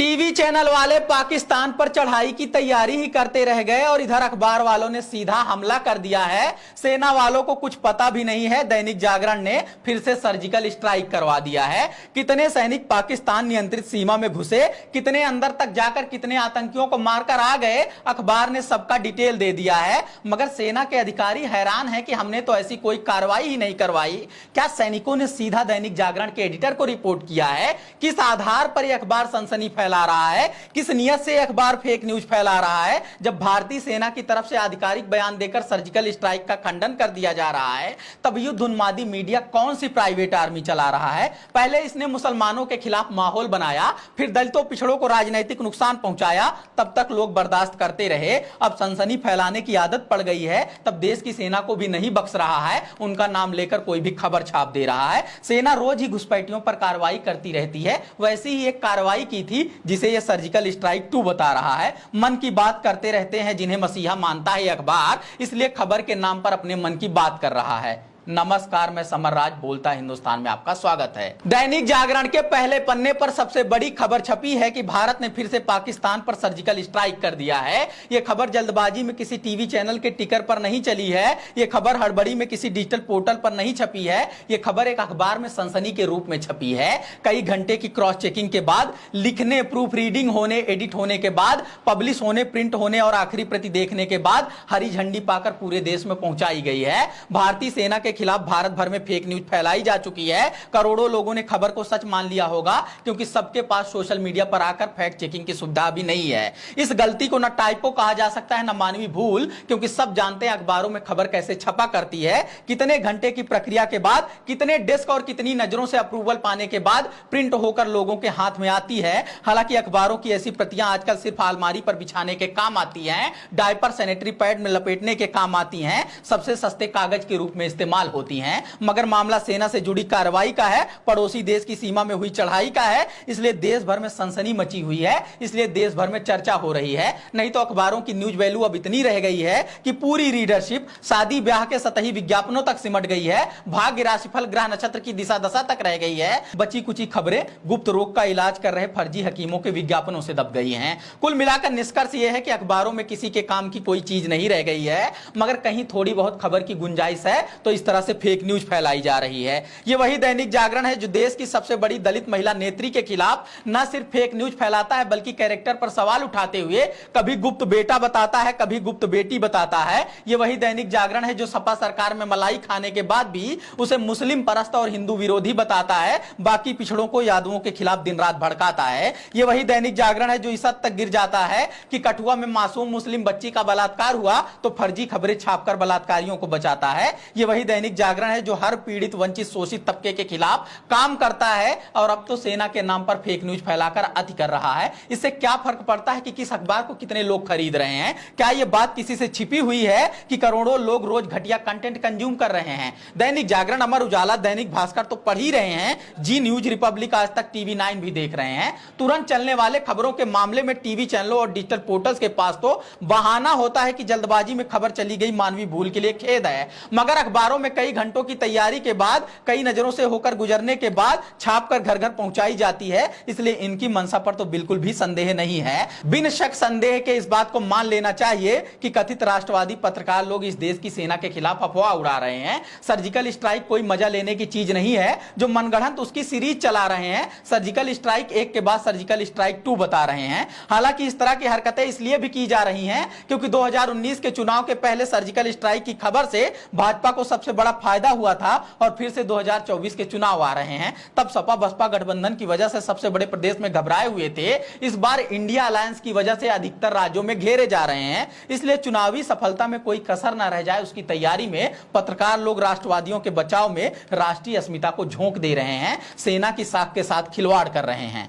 TV channel वाले पाकिस्तान पर चढ़ाई की तैयारी ही करते रह गए और इधर अखबार वालों ने सीधा हमला कर दिया है। सेना वालों को कुछ पता भी नहीं है। दैनिक जागरण ने फिर से सर्जिकल स्ट्राइक करवा दिया है। कितने सैनिक पाकिस्तान नियंत्रित सीमा में घुसे, कितने अंदर तक जाकर कितने आतंकियों को मारकर आ गए, अखबार ने सबका डिटेल दे दिया है। मगर सेना के अधिकारी हैरान है कि हमने तो ऐसी कोई कार्रवाई ही नहीं करवाई। क्या सैनिकों ने सीधा दैनिक जागरण के एडिटर को रिपोर्ट किया है? किस आधार पर यह अखबार सनसनी फैला रहा है? किस नियत से अखबार फेक न्यूज फैला रहा है? जब भारतीय सेना की तरफ से आधिकारिक बयान देकर सर्जिकल स्ट्राइक का खंडन कर दिया जा रहा है, तब युद्ध उन्मादी मीडिया कौन सी प्राइवेट आर्मी चला रहा है? पहले इसने मुसलमानों के खिलाफ माहौल बनाया, फिर दलितों पिछड़ों को राजनीतिक नुकसान पहुंचाया, तब तक लोग बर्दाश्त करते रहे। अब सनसनी फैलाने की आदत पड़ गई है, तब देश की सेना को भी नहीं बख्श रहा है। उनका नाम लेकर कोई भी खबर छाप दे रहा है। सेना रोज ही घुसपैठियों पर कार्रवाई करती रहती है। वैसी ही एक कार्रवाई की थी जिसे यह सर्जिकल स्ट्राइक 2 बता रहा है। मन की बात करते रहते हैं जिन्हें मसीहा मानता है अखबार, इसलिए खबर के नाम पर अपने मन की बात कर रहा है। नमस्कार, मैं समरराज बोलता हिंदुस्तान में आपका स्वागत है। दैनिक जागरण के पहले पन्ने पर सबसे बड़ी खबर छपी है कि भारत ने फिर से पाकिस्तान पर सर्जिकल स्ट्राइक कर दिया है। यह खबर जल्दबाजी में किसी टीवी चैनल के टिकर पर नहीं चली है। यह खबर हड़बड़ी में किसी डिजिटल पोर्टल पर नहीं छपी है। यह खबर एक अखबार में सनसनी के रूप में छपी है। कई घंटे की क्रॉस चेकिंग के बाद, लिखने, प्रूफ रीडिंग होने, एडिट होने के बाद, पब्लिश होने, प्रिंट होने और आखिरी प्रति देखने के बाद हरी झंडी पाकर पूरे देश में पहुंचाई गई है। भारतीय सेना के खिलाफ भारत भर में फेक न्यूज फैलाई जा चुकी है। करोड़ों लोगों ने खबर को सच मान लिया होगा, क्योंकि सबके पास सोशल मीडिया पर आकर फैक्ट चेकिंग की सुविधा भी नहीं है। इस गलती को न टाइपो कहा जा सकता है, न मानवीय भूल, क्योंकि सब जानते हैं अखबारों में खबर कैसे छपा करती है। कितने घंटे की प्रक्रिया के बाद, कितने डेस्क और कितनी नजरों से अप्रूवल पाने के बाद प्रिंट होकर लोगों के हाथ में आती है। हालांकि अखबारों की ऐसी प्रतियां आजकल सिर्फ अलमारी पर बिछाने के काम आती हैं, डायपर, सैनिटरी पैड में लपेटने के काम आती हैं, सबसे सस्ते कागज के रूप में इस्तेमाल होती हैं। मगर मामला सेना से जुड़ी कार्रवाई का है, पड़ोसी देश की सीमा में हुई चढ़ाई का है, इसलिए देश भर में सनसनी मची हुई है, इसलिए देश भर में चर्चा हो रही है। नहीं तो अखबारों की न्यूज वैल्यू अब इतनी रह गई है कि पूरी रीडरशिप शादी ब्याह के सतही विज्ञापनों तक सिमट गई है। भाग्य, राशिफल, ग्रह नक्षत्र की दिशा दशा तक रह गई है। बची कुची खबरें गुप्त रोग का इलाज कर रहे फर्जी हकीमों के विज्ञापनों से दब गई हैं। कुल मिलाकर निष्कर्ष यह है कि अखबारों में किसी के काम की कोई चीज नहीं रह गई है। मगर कहीं थोड़ी बहुत खबर की गुंजाइश है तो इस तरह से फेक न्यूज फैलाई जा रही है। ये वही दैनिक जागरण है जो देश की सबसे बड़ी दलित महिला नेत्री के खिलाफ न सिर्फ फेक न्यूज फैलाता है, बल्कि कैरेक्टर पर सवाल उठाते हुए कभी गुप्त बेटा बताता है, कभी गुप्त बेटी बताता है। ये वही दैनिक जागरण है जो सपा सरकार में मलाई खाने के बाद भी उसे मुस्लिम परस्त और हिंदू विरोधी बताता है, बाकी पिछड़ों को, यादवों के खिलाफ दिन रात भड़काता है। ये वही दैनिक जागरण है जो इस हद तक गिर जाता है कि कठुआ में मासूम मुस्लिम बच्ची का बलात्कार हुआ तो फर्जी खबरें छापकर बलात्कारियों को बचाता है। ये वही दैनिक जागरण है जो हर पीड़ित, वंचित, शोषित तबके के खिलाफ काम करता है और अब तो सेना के नाम पर फेक न्यूज फैलाकर अति कर रहा है। इससे क्या फर्क पड़ता है कि किस अखबार को कितने लोग खरीद रहे हैं? क्या यह बात किसी से छिपी हुई है कि करोड़ों लोग रोज घटिया कंटेंट कंज्यूम कर रहे हैं? दैनिक जागरण, अमर उजाला, दैनिक भास्कर तो पढ़ ही रहे हैं, जी न्यूज, रिपब्लिक, आज तक, टीवी 9 भी देख रहे हैं। तुरंत चलने वाले खबरों के मामले में टीवी चैनलों और डिजिटल पोर्टल्स के पास तो बहाना होता है कि जल्दबाजी में खबर चली गई, मानवीय भूल के लिए खेद है। मगर अखबारों में कई घंटों की तैयारी के बाद, कई नजरों से होकर गुजरने के बाद छापकर घर घर पहुंचाई जाती है, इसलिए इनकी मंशा पर तो बिल्कुल भी संदेह नहीं है। बिन शक संदेह के इस बात को मान लेना चाहिए कि कथित राष्ट्रवादी पत्रकार लोग इस देश की सेना के खिलाफ अफवाह उड़ा रहे हैं। सर्जिकल स्ट्राइक कोई मजा लेने की चीज नहीं है जो मनगढ़ंत उसकी सीरीज चला रहे हैं। सर्जिकल स्ट्राइक 1 के बाद सर्जिकल स्ट्राइक 2 बता रहे हैं। हालांकि इस तरह की हरकतें इसलिए भी की जा रही हैं क्योंकि 2019 के चुनाव के पहले सर्जिकल स्ट्राइक की खबर से भाजपा को सबसे बड़ा फायदा हुआ था और फिर से 2024 के चुनाव आ रहे हैं। तब सपा बसपा गठबंधन की वजह से सबसे बड़े प्रदेश में घबराए हुए थे। इस बार इंडिया अलायंस की वजह से अधिकतर राज्यों में घेरे जा रहे हैं। इसलिए चुनावी सफलता में कोई कसर न रह जाए, उसकी तैयारी में पत्रकार लोग राष्ट्रवादियों के बचाव में राष्ट्रीय अस्मिता को झोंक दे रहे हैं, सेना की साख के साथ खिलवाड़ कर रहे हैं।